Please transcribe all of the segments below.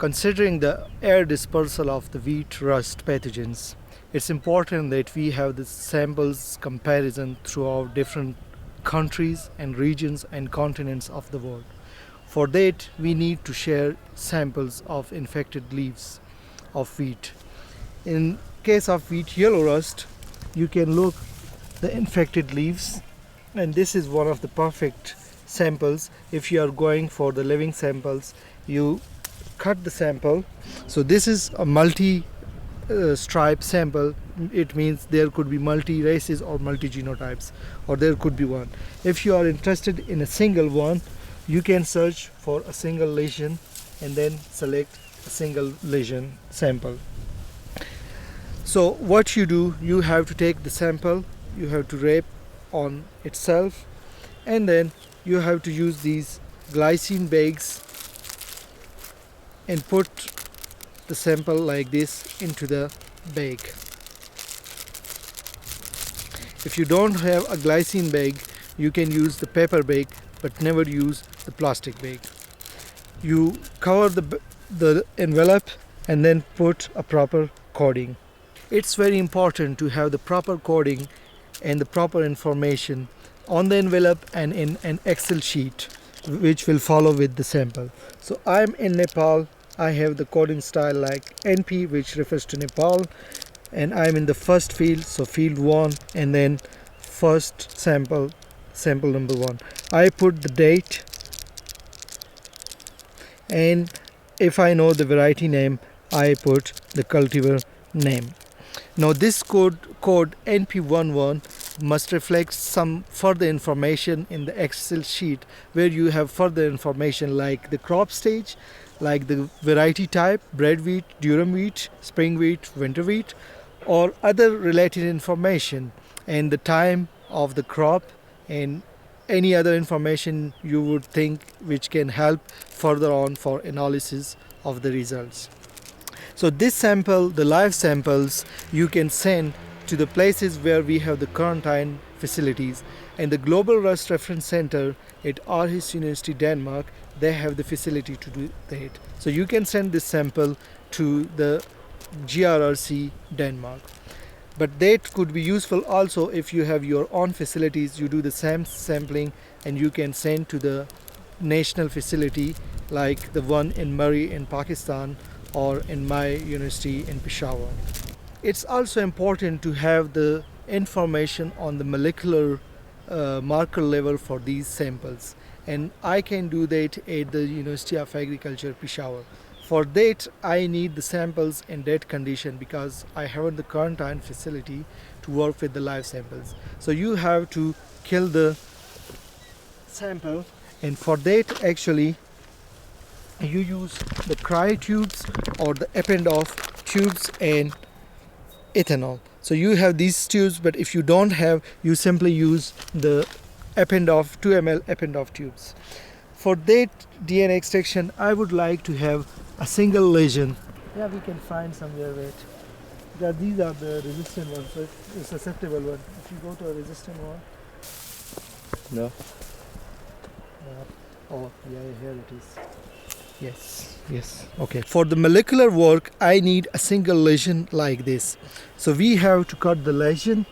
Considering the air dispersal of the wheat rust pathogens, it's important that we have the samples comparison throughout different countries and regions and continents of the world. For that, we need to share samples of infected leaves of wheat. In case of wheat yellow rust, you can look the infected leaves, and this is one of the perfect samples. If you are going for the living samples, you cut the sample. So this is a multi stripe sample. It means there could be multi races or multi genotypes, or there could be one. If you are interested in a single one, you can search for a single lesion and then select a single lesion sample. So what you do, you have to take the sample, you have to wrap on itself, and then you have to use these glycine bags and put the sample like this into the bag. If you don't have a glycine bag, you can use the paper bag, but never use the plastic bag. You cover the envelope and then put a proper coding. It's very important to have the proper coding and the proper information on the envelope and in an Excel sheet which will follow with the sample. So I'm in Nepal. I have the coding style like NP, which refers to Nepal, and I'm in the first field, so field 1, and then first sample number 1. I put the date, and if I know the variety name, I put the cultivar name. Now this code NP11 must reflect some further information in the Excel sheet, where you have further information like the crop stage, like the variety type, bread wheat, durum wheat, spring wheat, winter wheat, or other related information, and the time of the crop, and any other information you would think which can help further on for analysis of the results. So this sample, the live samples, you can send to the places where we have the quarantine facilities, and the Global Rust Reference Center at Aarhus University, Denmark, they have the facility to do that. So you can send this sample to the GRRC Denmark. But that could be useful also if you have your own facilities. You do the same sampling and you can send to the national facility like the one in Murray in Pakistan or in my university in Peshawar. It's also important to have the information on the molecular marker level for these samples, and I can do that at the University of Agriculture Peshawar. For that I need the samples in that condition because I haven't the quarantine facility to work with the live samples. So you have to kill the sample, and for that actually you use the cryotubes or the append-off tubes and ethanol. So you have these tubes, but if you don't have, you simply use the append-off 2 ml append-off tubes. For that DNA extraction, I would like to have a single lesion. Yeah, we can find somewhere. Wait, because these are the resistant ones, so it's a susceptible one. If you go to a resistant one, No. oh yeah, here it is. Yes, okay. For the molecular work, I need a single lesion like this. So we have to cut the lesion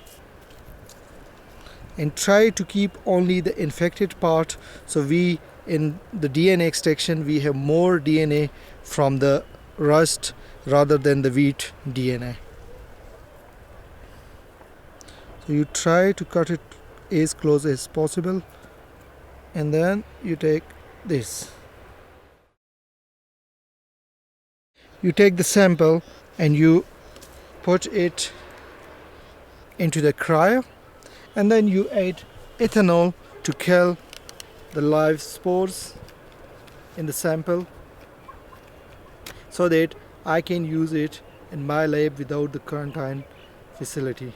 and try to keep only the infected part. So we, in the DNA extraction, we have more DNA from the rust rather than the wheat DNA. So you try to cut it as close as possible, and then you take this. You take the sample and you put it into the cryo, and then you add ethanol to kill the live spores in the sample so that I can use it in my lab without the quarantine facility.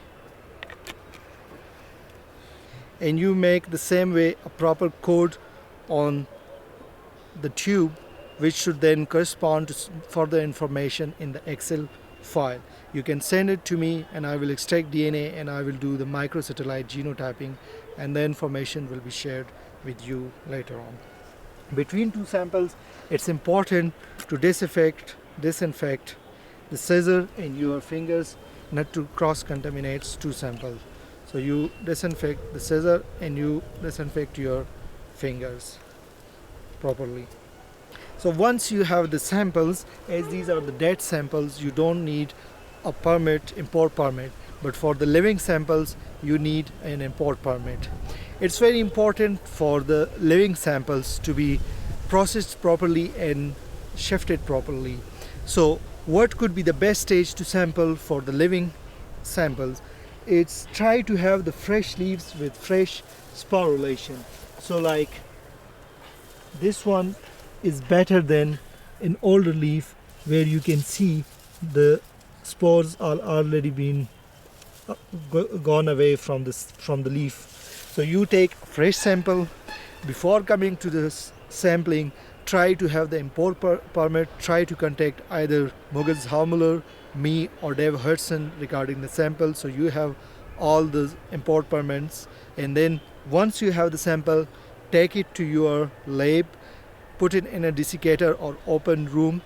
And you make the same way a proper code on the tube, which should then correspond to further information in the Excel file. You can send it to me and I will extract DNA and I will do the microsatellite genotyping, and the information will be shared with you later on. Between two samples, it's important to disinfect the scissor and your fingers not to cross contaminate two samples. So you disinfect the scissor and you disinfect your fingers properly. So once you have the samples, as these are the dead samples, you don't need a import permit. But for the living samples, you need an import permit. It's very important for the living samples to be processed properly and shifted properly. So what could be the best stage to sample for the living samples? It's try to have the fresh leaves with fresh sporulation. So like this one is better than an older leaf where you can see the spores are already been gone away from the leaf. So you take fresh sample before coming to this sampling. Try to have the import permit. Try to contact either Mughaz Haumuller, me, or Dave Hudson regarding the sample. So you have all the import permits, and then once you have the sample, take it to your lab, put it in a desiccator or open room,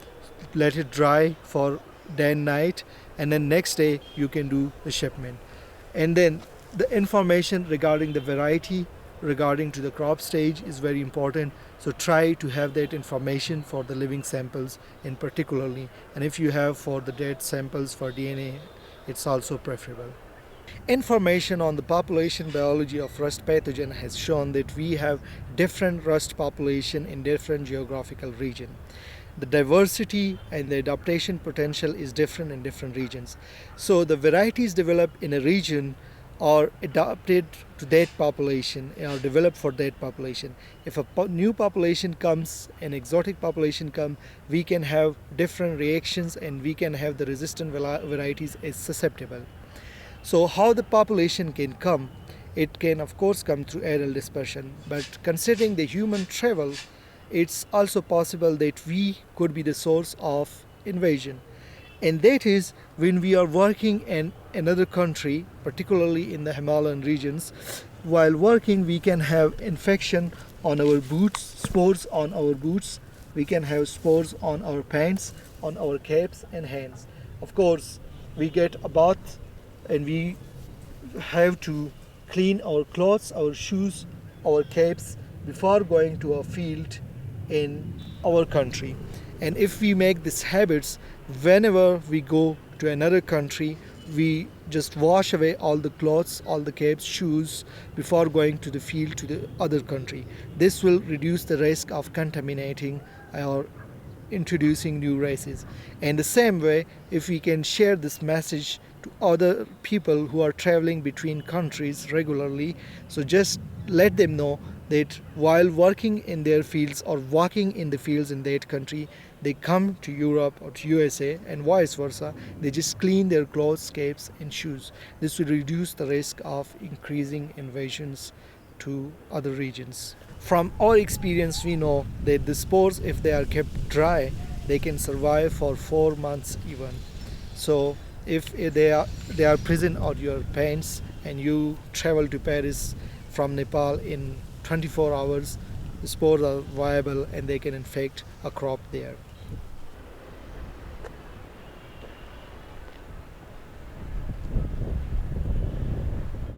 let it dry for day and night, and then next day you can do the shipment. And then the information regarding the variety, regarding to the crop stage is very important. So try to have that information for the living samples in particularly, and if you have for the dead samples for DNA, it's also preferable. Information on the population biology of rust pathogen has shown that we have different rust population in different geographical region. The diversity and the adaptation potential is different in different regions. So the varieties developed in a region are adapted to that population, are developed for that population. If a new population comes, an exotic population comes, we can have different reactions and we can have the resistant varieties as susceptible. So how the population can come? It can of course come through aerial dispersion, but considering the human travel, it's also possible that we could be the source of invasion. And that is when we are working in another country, particularly in the Himalayan regions. While working, we can have infection on our boots, spores on our boots. We can have spores on our pants, on our caps and hands. Of course, we get a bath and we have to clean our clothes, our shoes, our caps before going to a field in our country. And if we make these habits, whenever we go to another country, we just wash away all the clothes, all the caps, shoes before going to the field to the other country. This will reduce the risk of contaminating or introducing new races. And the same way, if we can share this message to other people who are traveling between countries regularly, so just let them know that while working in their fields or walking in the fields in that country, they come to Europe or to USA and vice versa, they just clean their clothes, caps and shoes. This will reduce the risk of increasing invasions to other regions. From our experience, we know that the spores, if they are kept dry, they can survive for 4 months even. So if they are present on your pants and you travel to Paris from Nepal in 24 hours, the spores are viable and they can infect a crop there.